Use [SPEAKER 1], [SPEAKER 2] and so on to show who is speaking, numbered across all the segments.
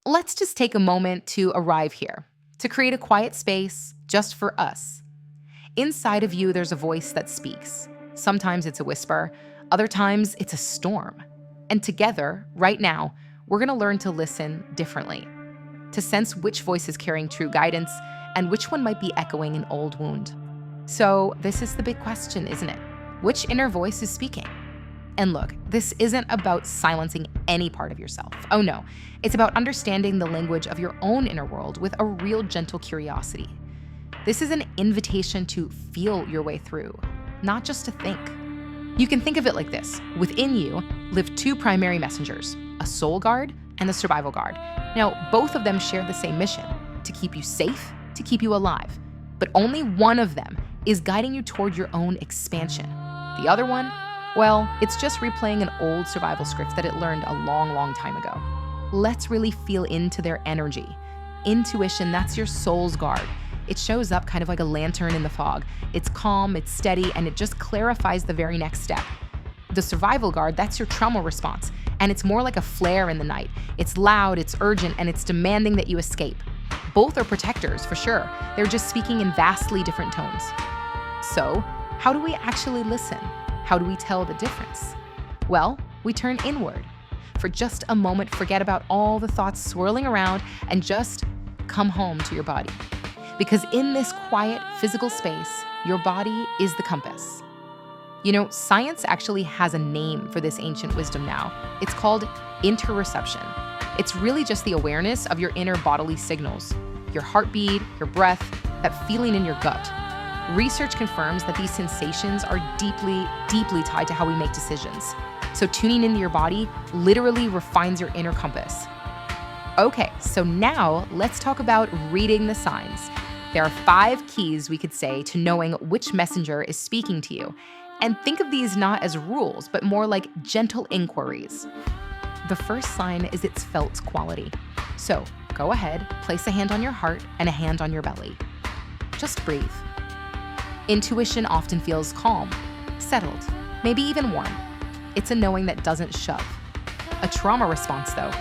[SPEAKER 1] let's just take a moment to arrive here, to create a quiet space just for us. Inside of you, there's a voice that speaks. Sometimes it's a whisper, other times it's a storm. And together, right now, we're going to learn to listen differently, to sense which voice is carrying true guidance and which one might be echoing an old wound. So this is the big question, isn't it? Which inner voice is speaking? And look, this isn't about silencing any part of yourself. Oh no, it's about understanding the language of your own inner world with a real gentle curiosity. This is an invitation to feel your way through, not just to think. You can think of it like this. Within you live two primary messengers, a soul guard and the survival guard. Now, both of them share the same mission, to keep you safe, to keep you alive. But only one of them is guiding you toward your own expansion. The other one, well, it's just replaying an old survival script that it learned a long, long time ago. Let's really feel into their energy. Intuition, that's your soul's guard. It shows up kind of like a lantern in the fog. It's calm, it's steady, and it just clarifies the very next step. The survival guard, that's your trauma response, and it's more like a flare in the night. It's loud, it's urgent, and it's demanding that you escape. Both are protectors, for sure. They're just speaking in vastly different tones. So, how do we actually listen? How do we tell the difference? Well, we turn inward. For just a moment, forget about all the thoughts swirling around and just come home to your body. Because in this quiet, physical space, your body is the compass. You know, science actually has a name for this ancient wisdom now. It's called interoception. It's really just the awareness of your inner bodily signals, your heartbeat, your breath, that feeling in your gut. Research confirms that these sensations are deeply, deeply tied to how we make decisions. So tuning into your body literally refines your inner compass. Okay, so now let's talk about reading the signs. There are 5 keys, we could say, to knowing which messenger is speaking to you. And think of these not as rules, but more like gentle inquiries. The first sign is its felt quality. So go ahead, place a hand on your heart and a hand on your belly. Just breathe. Intuition often feels calm, settled, maybe even warm. It's a knowing that doesn't shove. A trauma response, though,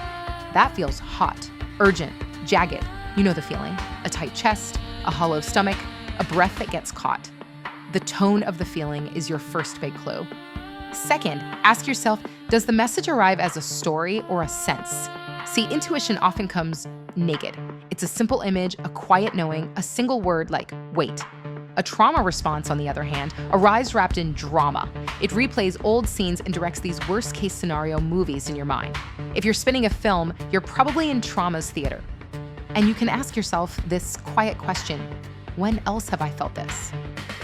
[SPEAKER 1] that feels hot, urgent, jagged. You know the feeling. A tight chest, a hollow stomach, a breath that gets caught. The tone of the feeling is your first big clue. Second, ask yourself, does the message arrive as a story or a sense? See, intuition often comes naked. It's a simple image, a quiet knowing, a single word like wait. A trauma response, on the other hand, arrives wrapped in drama. It replays old scenes and directs these worst-case scenario movies in your mind. If you're spinning a film, you're probably in trauma's theater. And you can ask yourself this quiet question, when else have I felt this?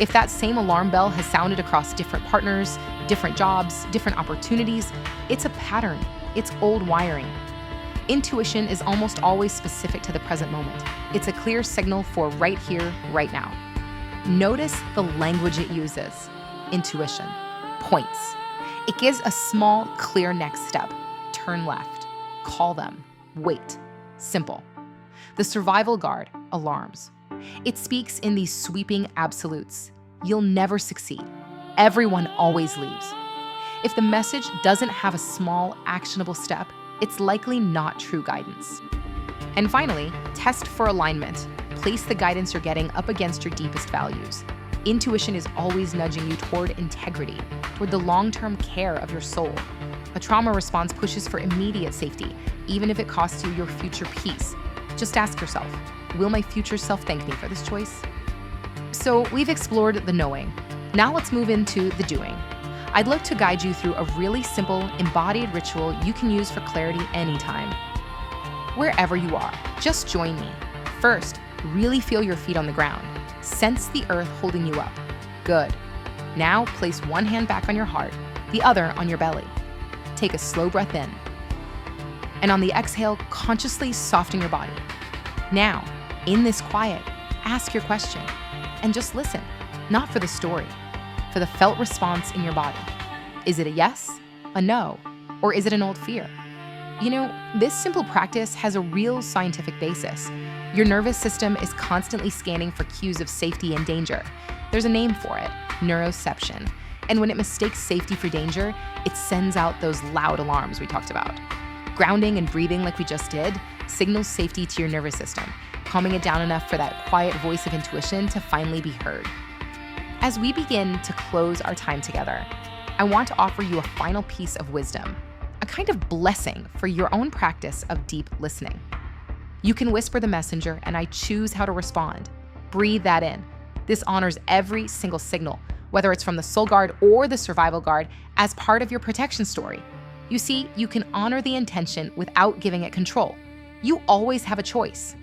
[SPEAKER 1] If that same alarm bell has sounded across different partners, different jobs, different opportunities, it's a pattern. It's old wiring. Intuition is almost always specific to the present moment. It's a clear signal for right here, right now. Notice the language it uses. Intuition. Points. It gives a small, clear next step. Turn left. Call them. Wait. Simple. The survival guard. Alarms. It speaks in these sweeping absolutes. You'll never succeed. Everyone always leaves. If the message doesn't have a small, actionable step, it's likely not true guidance. And finally, test for alignment. Place the guidance you're getting up against your deepest values. Intuition is always nudging you toward integrity, toward the long-term care of your soul. A trauma response pushes for immediate safety, even if it costs you your future peace. Just ask yourself, will my future self thank me for this choice? So we've explored the knowing. Now let's move into the doing. I'd like to guide you through a really simple, embodied ritual you can use for clarity anytime. Wherever you are, just join me. First, really feel your feet on the ground. Sense the earth holding you up. Good. Now place one hand back on your heart, the other on your belly. Take a slow breath in. And on the exhale, consciously soften your body. Now, in this quiet, ask your question and just listen, not for the story, for the felt response in your body. Is it a yes, a no, or is it an old fear? You know, this simple practice has a real scientific basis. Your nervous system is constantly scanning for cues of safety and danger. There's a name for it, neuroception. And when it mistakes safety for danger, it sends out those loud alarms we talked about. Grounding and breathing like we just did signals safety to your nervous system, calming it down enough for that quiet voice of intuition to finally be heard. As we begin to close our time together, I want to offer you a final piece of wisdom, a kind of blessing for your own practice of deep listening. You can whisper the messenger, and I choose how to respond. Breathe that in. This honors every single signal, whether it's from the soul guard or the survival guard, as part of your protection story. You see, you can honor the intention without giving it control. You always have a choice.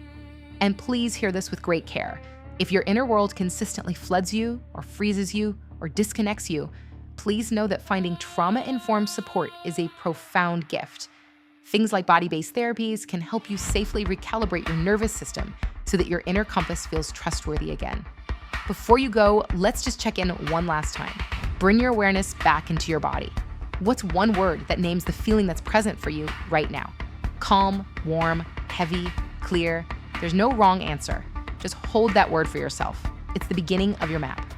[SPEAKER 1] And please hear this with great care. If your inner world consistently floods you, or freezes you, or disconnects you, please know that finding trauma-informed support is a profound gift. Things like body-based therapies can help you safely recalibrate your nervous system so that your inner compass feels trustworthy again. Before you go, let's just check in one last time. Bring your awareness back into your body. What's one word that names the feeling that's present for you right now? Calm, warm, heavy, clear. There's no wrong answer. Just hold that word for yourself. It's the beginning of your map.